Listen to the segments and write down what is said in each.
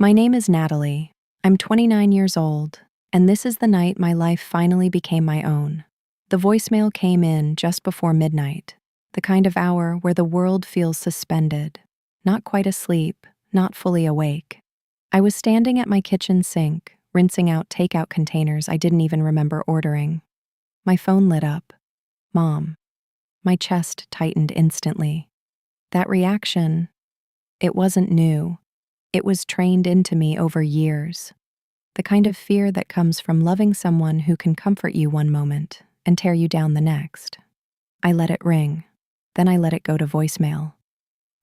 My name is Natalie. I'm 29 years old, and this is the night my life finally became my own. The voicemail came in just before midnight, the kind of hour where the world feels suspended, not quite asleep, not fully awake. I was standing at my kitchen sink, rinsing out takeout containers I didn't even remember ordering. My phone lit up. Mom. My chest tightened instantly. That reaction, it wasn't new. It was trained into me over years. The kind of fear that comes from loving someone who can comfort you one moment and tear you down the next. I let it ring. Then I let it go to voicemail.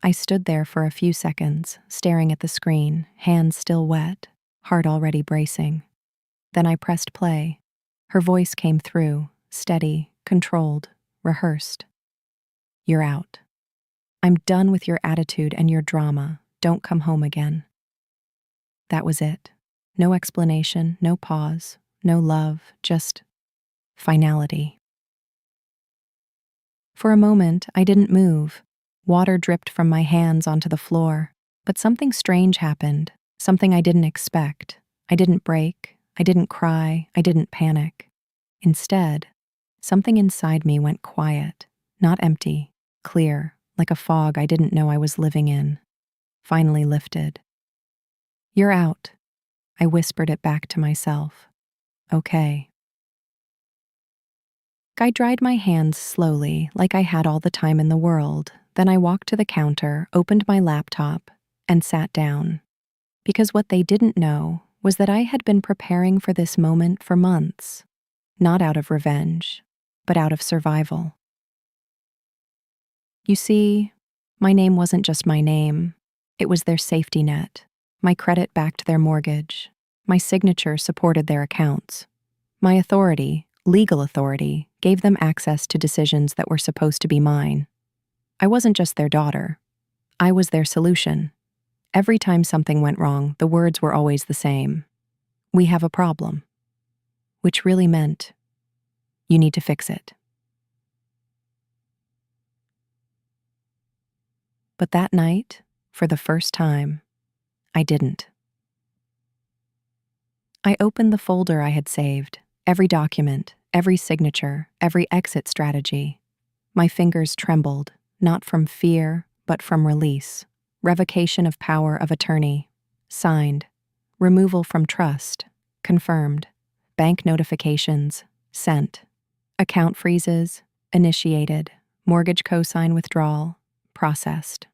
I stood there for a few seconds, staring at the screen, hands still wet, heart already bracing. Then I pressed play. Her voice came through, steady, controlled, rehearsed. You're out. I'm done with your attitude and your drama. Don't come home again. That was it. No explanation, no pause, no love, just finality. For a moment, I didn't move. Water dripped from my hands onto the floor. But something strange happened, something I didn't expect. I didn't break, I didn't cry, I didn't panic. Instead, something inside me went quiet, not empty, clear, like a fog I didn't know I was living in. Finally lifted. You're out. I whispered it back to myself. Okay. I dried my hands slowly, like I had all the time in the world. Then I walked to the counter, opened my laptop, and sat down. Because what they didn't know was that I had been preparing for this moment for months. Not out of revenge, but out of survival. You see, my name wasn't just my name. It was their safety net. My credit backed their mortgage. My signature supported their accounts. My authority, legal authority, gave them access to decisions that were supposed to be mine. I wasn't just their daughter. I was their solution. Every time something went wrong, the words were always the same. We have a problem. Which really meant, you need to fix it. But that night, for the first time, I didn't. I opened the folder I had saved, every document, every signature, every exit strategy. My fingers trembled, not from fear, but from release. Revocation of power of attorney. Signed. Removal from trust. Confirmed. Bank notifications. Sent. Account freezes. Initiated. Mortgage cosign withdrawal. Processed.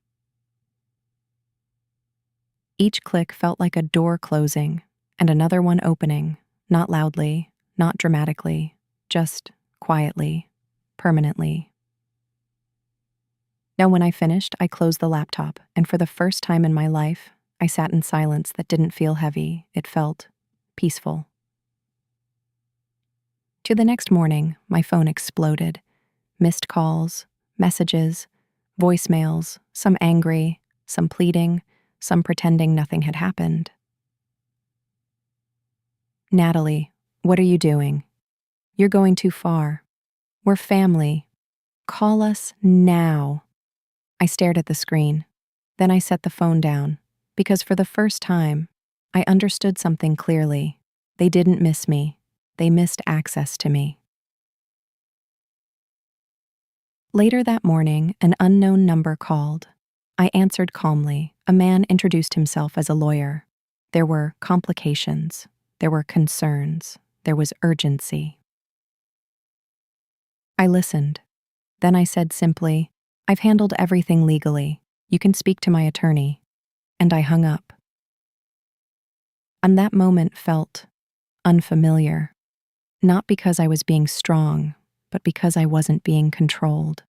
Each click felt like a door closing and another one opening, not loudly, not dramatically, just quietly, permanently. Now, when I finished, I closed the laptop, and for the first time in my life, I sat in silence that didn't feel heavy. It felt peaceful. To the next morning, my phone exploded. Missed calls, messages, voicemails, some angry, some pleading, some pretending nothing had happened. Natalie, what are you doing? You're going too far. We're family. Call us now. I stared at the screen. Then I set the phone down, because for the first time, I understood something clearly. They didn't miss me. They missed access to me. Later that morning, an unknown number called. I answered calmly. A man introduced himself as a lawyer. There were complications. There were concerns. There was urgency. I listened. Then I said simply, I've handled everything legally. You can speak to my attorney. And I hung up. And that moment felt unfamiliar. Not because I was being strong, but because I wasn't being controlled.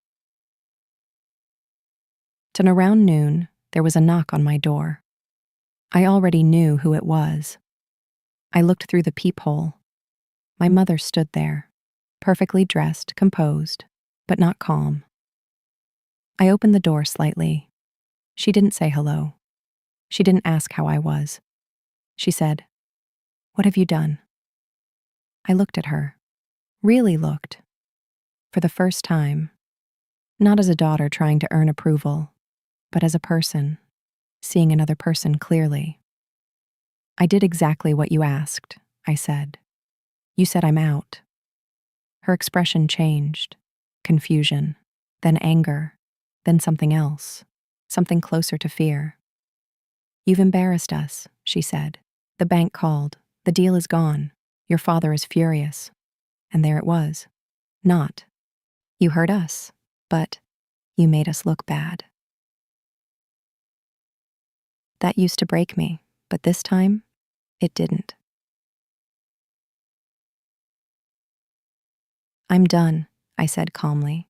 Then around noon, there was a knock on my door. I already knew who it was. I looked through the peephole. My mother stood there, perfectly dressed, composed, but not calm. I opened the door slightly. She didn't say hello. She didn't ask how I was. She said, "What have you done?" I looked at her. Really looked. For the first time. Not as a daughter trying to earn approval, but as a person, seeing another person clearly. I did exactly what you asked, I said. You said I'm out. Her expression changed. Confusion, then anger, then something else, something closer to fear. You've embarrassed us, she said. The bank called. The deal is gone. Your father is furious. And there it was. Not. You hurt us, but you made us look bad. That used to break me, but this time, it didn't. I'm done, I said calmly.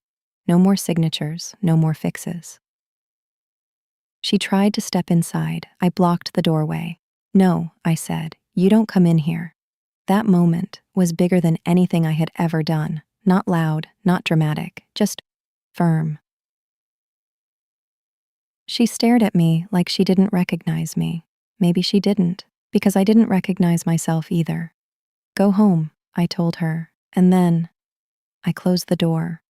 No more signatures, no more fixes. She tried to step inside. I blocked the doorway. No, I said, you don't come in here. That moment was bigger than anything I had ever done. Not loud, not dramatic, just firm. She stared at me like she didn't recognize me. Maybe she didn't, because I didn't recognize myself either. Go home, I told her, and then I closed the door.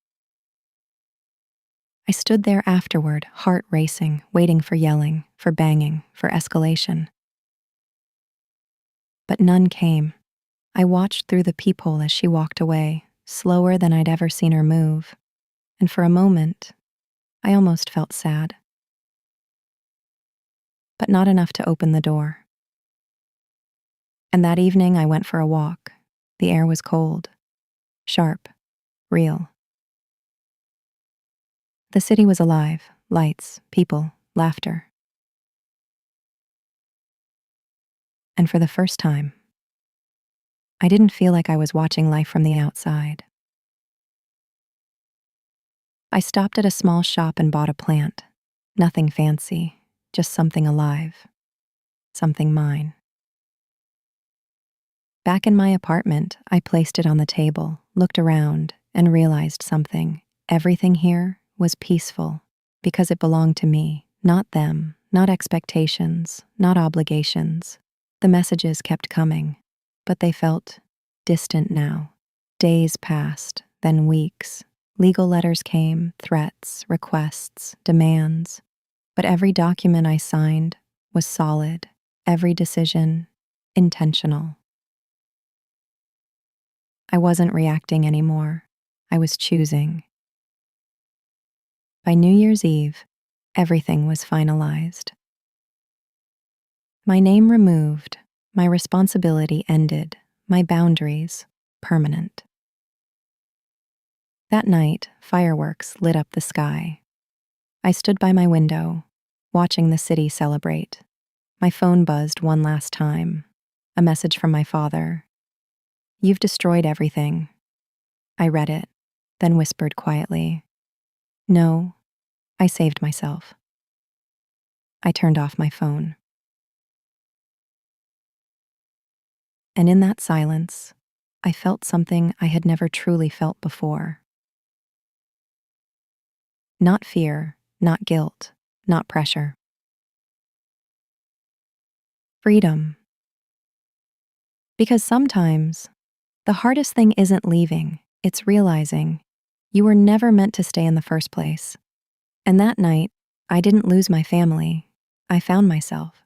I stood there afterward, heart racing, waiting for yelling, for banging, for escalation. But none came. I watched through the peephole as she walked away, slower than I'd ever seen her move. And for a moment, I almost felt sad. But not enough to open the door. And that evening I went for a walk. The air was cold, sharp, real. The city was alive, lights, people, laughter. And for the first time, I didn't feel like I was watching life from the outside. I stopped at a small shop and bought a plant. Nothing fancy, just something alive, something mine. Back in my apartment, I placed it on the table, looked around, and realized something. Everything here was peaceful because it belonged to me, not them, not expectations, not obligations. The messages kept coming, but they felt distant now. Days passed, then weeks. Legal letters came, threats, requests, demands. But every document I signed was solid, every decision intentional. I wasn't reacting anymore. I was choosing. By New Year's Eve, everything was finalized. My name removed, my responsibility ended, my boundaries permanent. That night, fireworks lit up the sky. I stood by my window, watching the city celebrate. My phone buzzed one last time. A message from my father. You've destroyed everything. I read it, then whispered quietly. No, I saved myself. I turned off my phone. And in that silence, I felt something I had never truly felt before. Not fear, not guilt, not pressure. Freedom. Because sometimes, the hardest thing isn't leaving, it's realizing you were never meant to stay in the first place. And that night, I didn't lose my family. I found myself.